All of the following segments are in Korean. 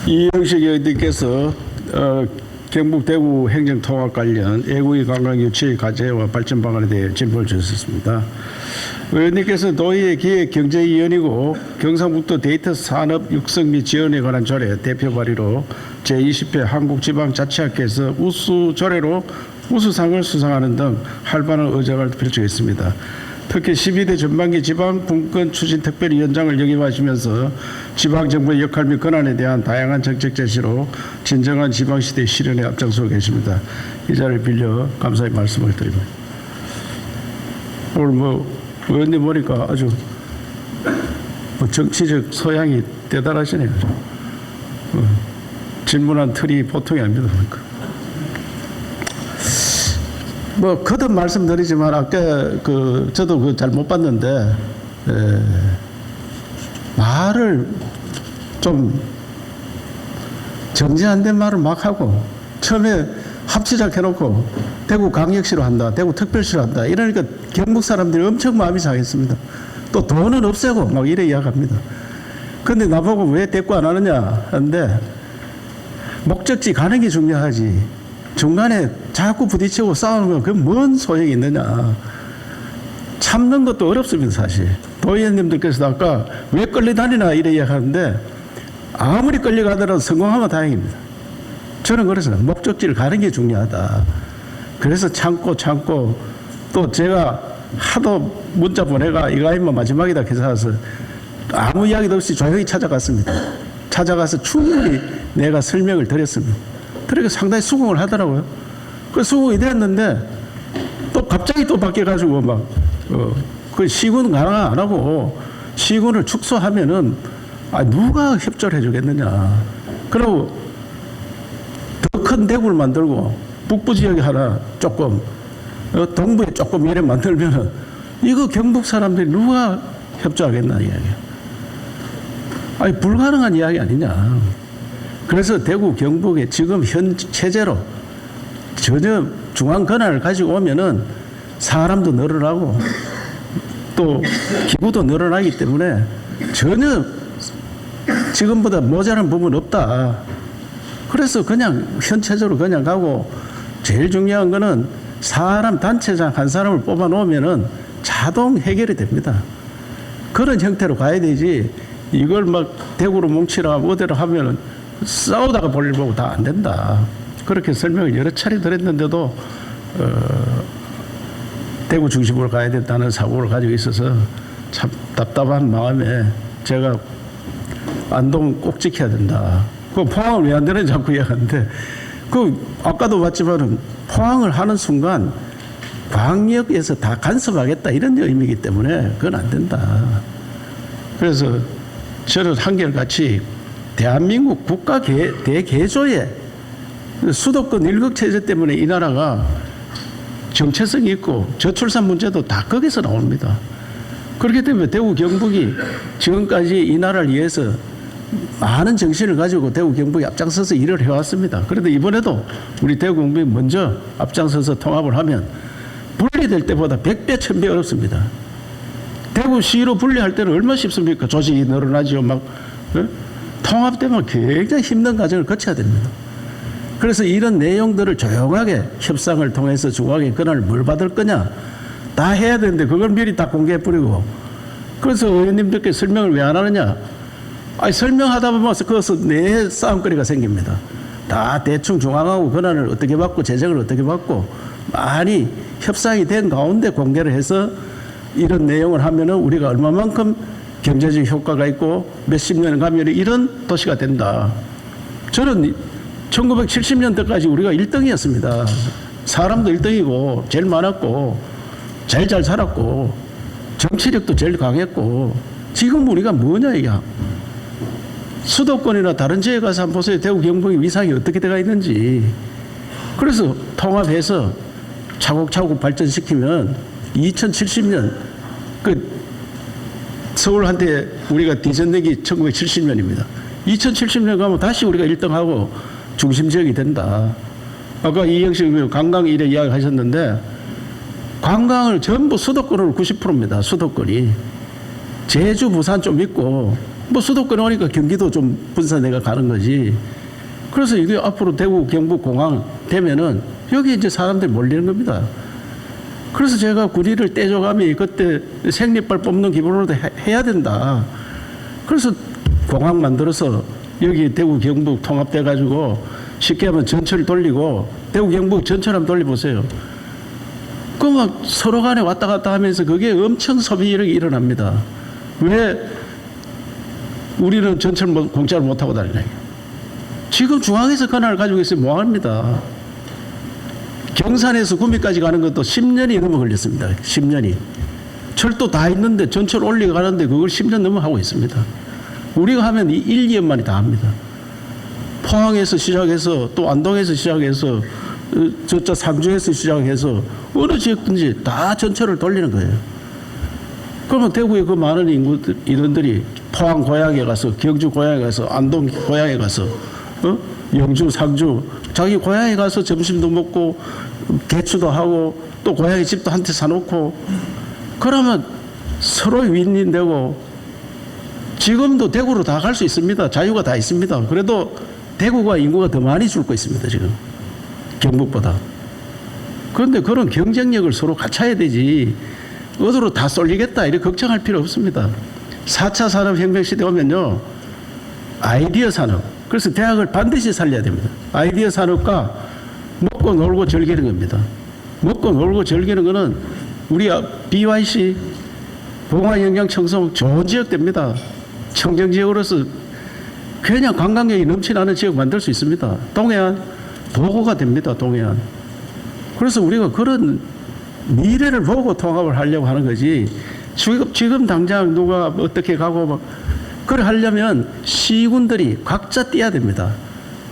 이영식 의원님께서 경북 대구 행정통합 관련 애국의 관광 유치 과제와 발전 방안에 대해 질문을 주셨습니다. 의원님께서 도의회 기획경제위원이고 경상북도 데이터 산업 육성 및 지원에 관한 조례 대표 발의로 제20회 한국지방자치학회에서 우수 조례로 우수상을 수상하는 등 활발한 의정을 펼치겠습니다. 특히 12대 전반기 지방분권 추진 특별위원장을 역임하시면서 지방정부의 역할 및 권한에 대한 다양한 정책 제시로 진정한 지방시대 실현에 앞장서 계십니다. 이 자리를 빌려 감사의 말씀을 드립니다. 오늘 의원님 보니까 아주 정치적 소양이 대단하시네요. 질문한 틀이 보통이 아닙니다. 거듭 말씀드리지만 아까 저도 잘 못 봤는데 말을 좀 정지 안 된 말을 막 하고 처음에 합치작 해놓고 대구 강력시로 한다, 대구 특별시로 한다 이러니까 경북 사람들이 엄청 마음이 상했습니다. 또 돈은 없애고 막 이래 이야기합니다. 근데 나보고 왜 대꾸 안 하느냐 하는데 목적지 가는 게 중요하지 중간에 자꾸 부딪히고 싸우는 건 그게 뭔 소용이 있느냐. 참는 것도 어렵습니다, 사실. 도의원님들께서도 아까 왜 끌려다니나 이래 이야기하는데 아무리 끌려가더라도 성공하면 다행입니다. 저는 그래서 목적지를 가는 게 중요하다. 그래서 참고 또 제가 하도 문자 보내가 이거 아니면 마지막이다 해서 아무 이야기도 없이 조용히 찾아갔습니다. 찾아가서 충분히 내가 설명을 드렸습니다. 그러니까 상당히 수긍을 하더라고요. 그 수긍이 됐는데 또 갑자기 또 바뀌어가지고 그 시군 강화 안 하고 시군을 축소하면은 누가 협조를 해주겠느냐. 그리고 더 큰 대구를 만들고 북부 지역에 하나 조금 동부에 조금 이래 만들면은 이거 경북 사람들이 누가 협조하겠나 이야기야. 불가능한 이야기 아니냐. 그래서 대구 경북에 지금 현 체제로 전혀 중앙 권한을 가지고 오면은 사람도 늘어나고 또 기구도 늘어나기 때문에 전혀 지금보다 모자란 부분 없다. 그래서 그냥 현 체제로 그냥 가고 제일 중요한 거는 사람 단체장 한 사람을 뽑아 놓으면은 자동 해결이 됩니다. 그런 형태로 가야 되지 이걸 대구로 뭉치라 어디로 하면은 싸우다가 볼일 보고 다 안 된다. 그렇게 설명을 여러 차례 드렸는데도 대구 중심으로 가야 된다는 사고를 가지고 있어서 참 답답한 마음에 제가 안동 꼭 지켜야 된다. 포항을 왜 안 되는지 자꾸 이야기하는데 아까도 봤지만은 포항을 하는 순간 광역에서 다 간섭하겠다 이런 의미이기 때문에 그건 안 된다. 그래서 저는 한결같이 대한민국 국가 대개조의 수도권 일극체제 때문에 이 나라가 정체성이 있고 저출산 문제도 다 거기서 나옵니다. 그렇기 때문에 대구 경북이 지금까지 이 나라를 위해서 많은 정신을 가지고 대구 경북이 앞장서서 일을 해왔습니다. 그런데 이번에도 우리 대구 경북이 먼저 앞장서서 통합을 하면 분리될 때보다 100배, 1000배 어렵습니다. 대구시로 분리할 때는 얼마나 쉽습니까? 조직이 늘어나죠. 통합되면 굉장히 힘든 과정을 거쳐야 됩니다. 그래서 이런 내용들을 조용하게 협상을 통해서 중앙의 권한을 뭘 받을 거냐 다 해야 되는데 그걸 미리 다 공개해버리고 그래서 의원님들께 설명을 왜 안 하느냐. 설명하다 보면 거기서 내 싸움거리가 생깁니다. 다 대충 중앙하고 권한을 어떻게 받고 재정을 어떻게 받고 많이 협상이 된 가운데 공개를 해서 이런 내용을 하면은 우리가 얼마만큼 경제적 효과가 있고 몇십 년 가면 이런 도시가 된다. 저는 1970년대까지 우리가 1등이었습니다. 사람도 1등이고 제일 많았고 제일 잘 살았고 정치력도 제일 강했고 지금 우리가 뭐냐 이게. 수도권이나 다른 지역에 가서 한번 보세요. 대구 경북의 위상이 어떻게 돼가 있는지. 그래서 통합해서 차곡차곡 발전시키면 2070년 서울한테 우리가 뒤졌는 게 1970년입니다. 2070년 가면 다시 우리가 1등하고 중심 지역이 된다. 아까 이영식 의원 관광 이래 이야기 하셨는데 관광을 전부 수도권으로 90%입니다. 수도권이. 제주, 부산 좀 있고 뭐 수도권 오니까 경기도 좀 분산돼가 가는 거지. 그래서 이게 앞으로 대구 경북 공항 되면은 여기 이제 사람들이 몰리는 겁니다. 그래서 제가 군의를 떼줘가며 그때 생리발 뽑는 기분으로도 해야 된다. 그래서 공항 만들어서 여기 대구 경북 통합돼 가지고 쉽게 하면 전철 돌리고 대구 경북 전철 한번 돌려보세요. 그 막 서로 간에 왔다 갔다 하면서 그게 엄청 소비력이 일어납니다. 왜 우리는 전철 공짜로 못 타고 다니냐. 지금 중앙에서 그날 가지고 있으면 뭐합니다. 경산에서 구미까지 가는 것도 10년이 넘어 걸렸습니다. 10년이. 철도 다 있는데 전철 올리고 가는데 그걸 10년 넘어 하고 있습니다. 우리가 하면 1, 2년 만에 다 합니다. 포항에서 시작해서 또 안동에서 시작해서 저쪽 상주에서 시작해서 어느 지역든지 다 전철을 돌리는 거예요. 그러면 대구의 그 많은 인원들이 포항 고향에 가서 경주 고향에 가서 안동 고향에 가서 영주 상주 자기 고향에 가서 점심도 먹고 개추도 하고 또 고향에 집도 한 채 사놓고 그러면 서로 윈윈되고 지금도 대구로 다 갈 수 있습니다. 자유가 다 있습니다. 그래도 대구가 인구가 더 많이 줄고 있습니다. 지금 경북보다. 그런데 그런 경쟁력을 서로 갖춰야 되지 어디로 다 쏠리겠다 이렇게 걱정할 필요 없습니다. 4차 산업혁명 시대 오면요 아이디어 산업, 그래서 대학을 반드시 살려야 됩니다. 아이디어 산업과 먹고 놀고 즐기는 겁니다. 먹고 놀고 즐기는 거는 우리 BYC 봉화영양청송 좋은 지역 됩니다. 청정지역으로서 그냥 관광객이 넘쳐나는 지역 만들 수 있습니다. 동해안 도구가 됩니다. 동해안. 그래서 우리가 그런 미래를 보고 통합을 하려고 하는 거지 지금 당장 누가 어떻게 가고 막 그래 하려면 시군들이 각자 뛰어야 됩니다.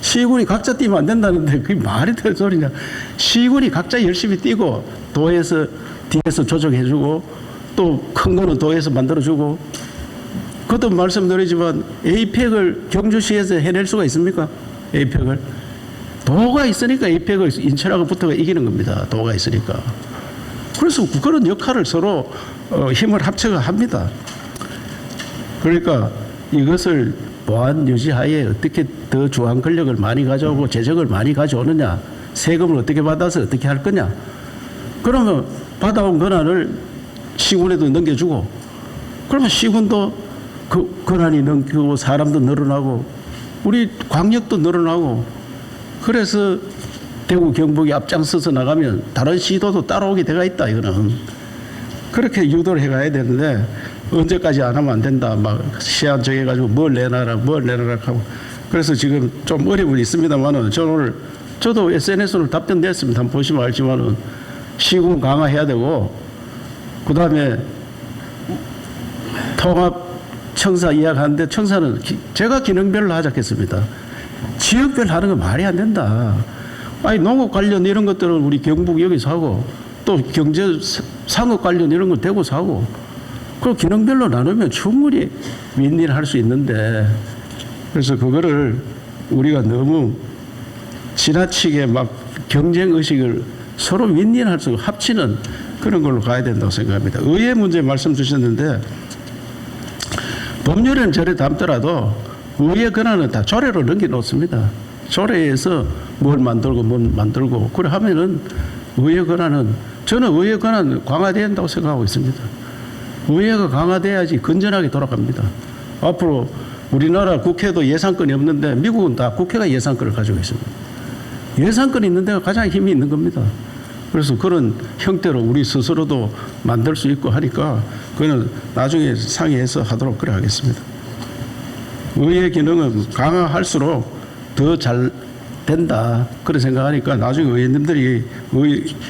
시군이 각자 뛰면 안 된다는데 그게 말이 되는 소리냐. 시군이 각자 열심히 뛰고 도에서 뒤에서 조정해주고 또 큰 거는 도에서 만들어주고 그것도 말씀드리지만 에이펙을 경주시에서 해낼 수가 있습니까? 에이펙을. 도가 있으니까 에이펙을 인천하고 붙어가 이기는 겁니다. 도가 있으니까. 그래서 그런 역할을 서로 힘을 합쳐가 합니다. 그러니까 이것을 보안 유지하에 어떻게 더 주한 권력을 많이 가져오고 재정을 많이 가져오느냐, 세금을 어떻게 받아서 어떻게 할 거냐. 그러면 받아온 권한을 시군에도 넘겨주고, 그러면 시군도 그 권한이 넘기고 사람도 늘어나고 우리 광역도 늘어나고 그래서 대구 경북이 앞장서서 나가면 다른 시도도 따라오게 돼가 있다. 이거는 그렇게 유도를 해가야 되는데 언제까지 안 하면 안 된다. 막 시한 정해가지고 뭘 내놔라 하고 그래서 지금 좀 어려움이 있습니다만은 저도 SNS로 답변 냈습니다. 한번 보시면 알지만은 시군 강화해야 되고 그 다음에 통합 청사 이야기하는데 청사는 제가 기능별로 하자겠습니다. 지역별로 하는 건 말이 안 된다. 아니 농업 관련 이런 것들은 우리 경북 여기서 하고 또 경제 상업 관련 이런 건 대구에서 하고 그리고 기능별로 나누면 충분히 윈윈할 수 있는데 그래서 그거를 우리가 너무 지나치게 막 경쟁 의식을 서로 윈윈할 수 합치는 그런 걸로 가야 된다고 생각합니다. 의회 문제 말씀 주셨는데 법률에는 저래 담더라도 의회 권한은 다 조례로 넘겨놓습니다. 조례에서 뭘 만들고 그래 하면은 의회 권한은 저는 의회 권한 강화돼야 한다고 생각하고 있습니다. 의회가 강화돼야지 건전하게 돌아갑니다. 앞으로 우리나라 국회도 예산권이 없는데 미국은 다 국회가 예산권을 가지고 있습니다. 예산권이 있는 데가 가장 힘이 있는 겁니다. 그래서 그런 형태로 우리 스스로도 만들 수 있고 하니까 그거는 나중에 상의해서 하도록 그래 하겠습니다. 의회 기능은 강화할수록 더 잘 된다. 그런 생각하니까 나중에 의원님들이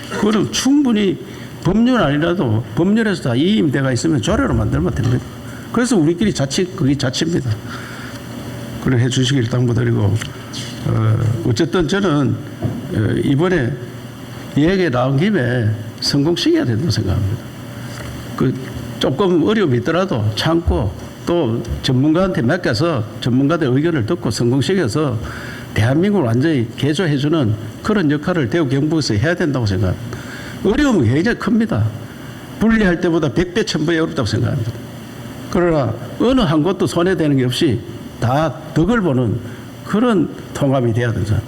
그거는 충분히 법률 아니라도 법률에서 다 이임대가 있으면 조례로 만들면 됩니다. 그래서 우리끼리 그게 자치입니다. 그래 해 주시길 당부드리고 어쨌든 저는 이번에 얘기 나온 김에 성공시켜야 된다고 생각합니다. 그 조금 어려움이 있더라도 참고 또 전문가한테 맡겨서 전문가들 의견을 듣고 성공시켜서 대한민국을 완전히 개조해주는 그런 역할을 대구 경북에서 해야 된다고 생각합니다. 어려움은 굉장히 큽니다. 분리할 때보다 100배, 1000배 어렵다고 생각합니다. 그러나 어느 한 곳도 손해되는 게 없이 다 덕을 보는 그런 통합이 돼야 되죠.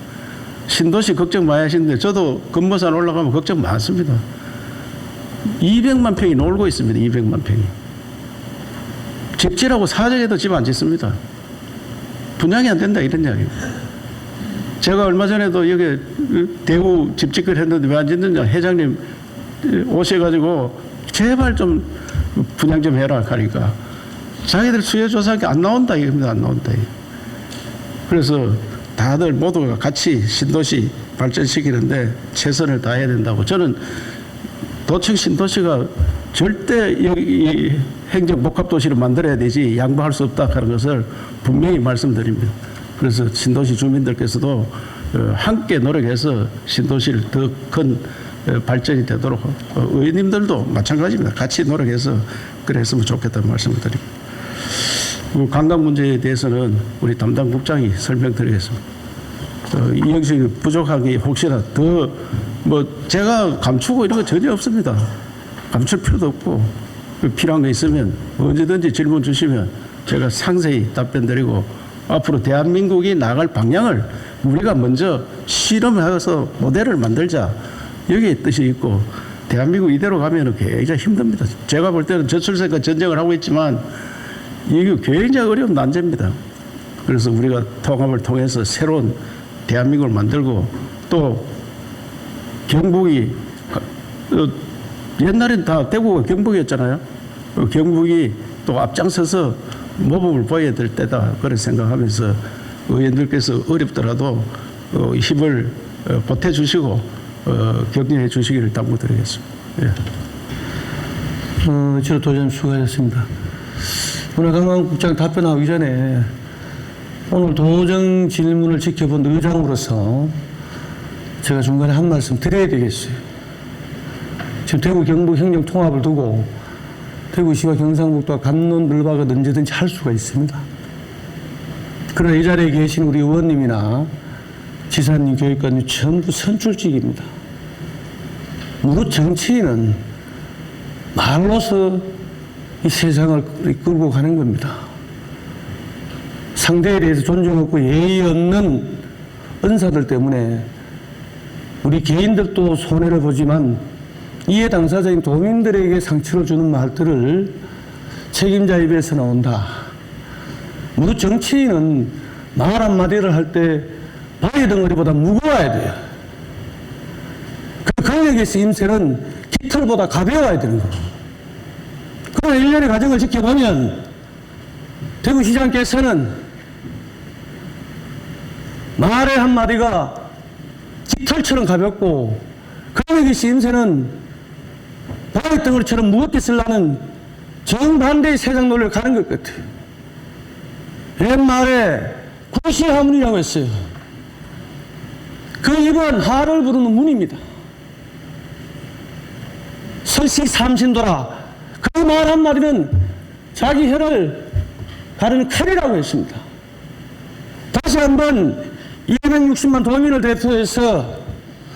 신도시 걱정 많이 하시는데 저도 금모산 올라가면 걱정 많습니다. 200만 평이 놀고 있습니다. 200만 평이. 집지라고 사정해도 집 안 짓습니다. 분양이 안 된다 이런 이야기예요. 제가 얼마 전에도 여기 대구 집 짓기를 했는데 왜 안 짓느냐 회장님 오셔가지고 제발 좀 분양 좀 해라 하니까 자기들 수요조사하기 안 나온다 이겁니다. 안 나온다. 그래서 다들 모두가 같이 신도시 발전시키는데 최선을 다해야 된다고. 저는 도청 신도시가 절대 이 행정복합도시를 만들어야 되지 양보할 수 없다 하는 것을 분명히 말씀드립니다. 그래서 신도시 주민들께서도 함께 노력해서 신도시를 더 큰 발전이 되도록 의원님들도 마찬가지입니다. 같이 노력해서 그랬으면 좋겠다는 말씀을 드립니다. 관광 문제에 대해서는 우리 담당 국장이 설명드리겠습니다. 이영식이 부족한 게 혹시나 더 제가 감추고 이런 거 전혀 없습니다. 감출 필요도 없고 필요한 거 있으면 언제든지 질문 주시면 제가 상세히 답변 드리고 앞으로 대한민국이 나갈 방향을 우리가 먼저 실험해서 모델을 만들자 여기에 뜻이 있고 대한민국 이대로 가면 굉장히 힘듭니다. 제가 볼 때는 저출생과 전쟁을 하고 있지만 이게 굉장히 어려운 난제입니다. 그래서 우리가 통합을 통해서 새로운 대한민국을 만들고 또 경북이 옛날엔 다 대구가 경북이었잖아요. 경북이 또 앞장서서 모범을 보여야 될 때다 그런 생각하면서 의원들께서 어렵더라도 힘을 보태주시고 격려해 주시기를 당부드리겠습니다. 예. 저도 도전 수고하셨습니다. 오늘 관광국장 답변하기 전에 오늘 도정 질문을 지켜본 의장으로서 제가 중간에 한 말씀 드려야 되겠어요. 지금 대구 경북 행정 통합을 두고 대구시와 경상북도와 감론 늘박은 언제든지 할 수가 있습니다. 그러나 이 자리에 계신 우리 의원님이나 지사님, 교육관님 전부 선출직입니다. 무릇 정치인은 말로서 이 세상을 끌고 가는 겁니다. 상대에 대해서 존중 없고 예의 없는 은사들 때문에 우리 개인들도 손해를 보지만 이해 당사자인 도민들에게 상처를 주는 말들을 책임자 입에서 나온다. 무릇 정치인은 말 한마디를 할 때 바위 덩어리보다 무거워야 돼요. 그 권력에서 임세는 깃털보다 가벼워야 되는 거예요. 그러나 일련의 과정을 지켜보면 대구시장께서는 말의 한마디가 깃털처럼 가볍고 권력에서 임세는 바위 덩어리처럼 무겁게 쓰려는 정반대의 세상 논리를 가는 것 같아요. 옛말에 구시하문이라고 했어요. 그 입은 하를 부르는 문입니다. 설식삼신도라. 그 말 한마디는 자기 혀를 가르는 칼이라고 했습니다. 다시 한번 260만 도민을 대표해서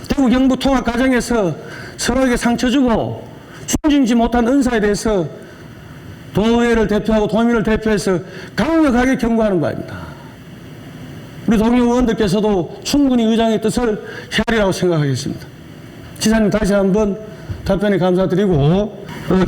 대구 경북 통합 과정에서 서로에게 상처 주고 충진지 못한 은사에 대해서 도의회를 대표하고 도민을 대표해서 강력하게 경고하는 바입니다. 우리 동료 의원들께서도 충분히 의장의 뜻을 헤아리라고 생각하겠습니다. 지사님 다시 한번 답변에 감사드리고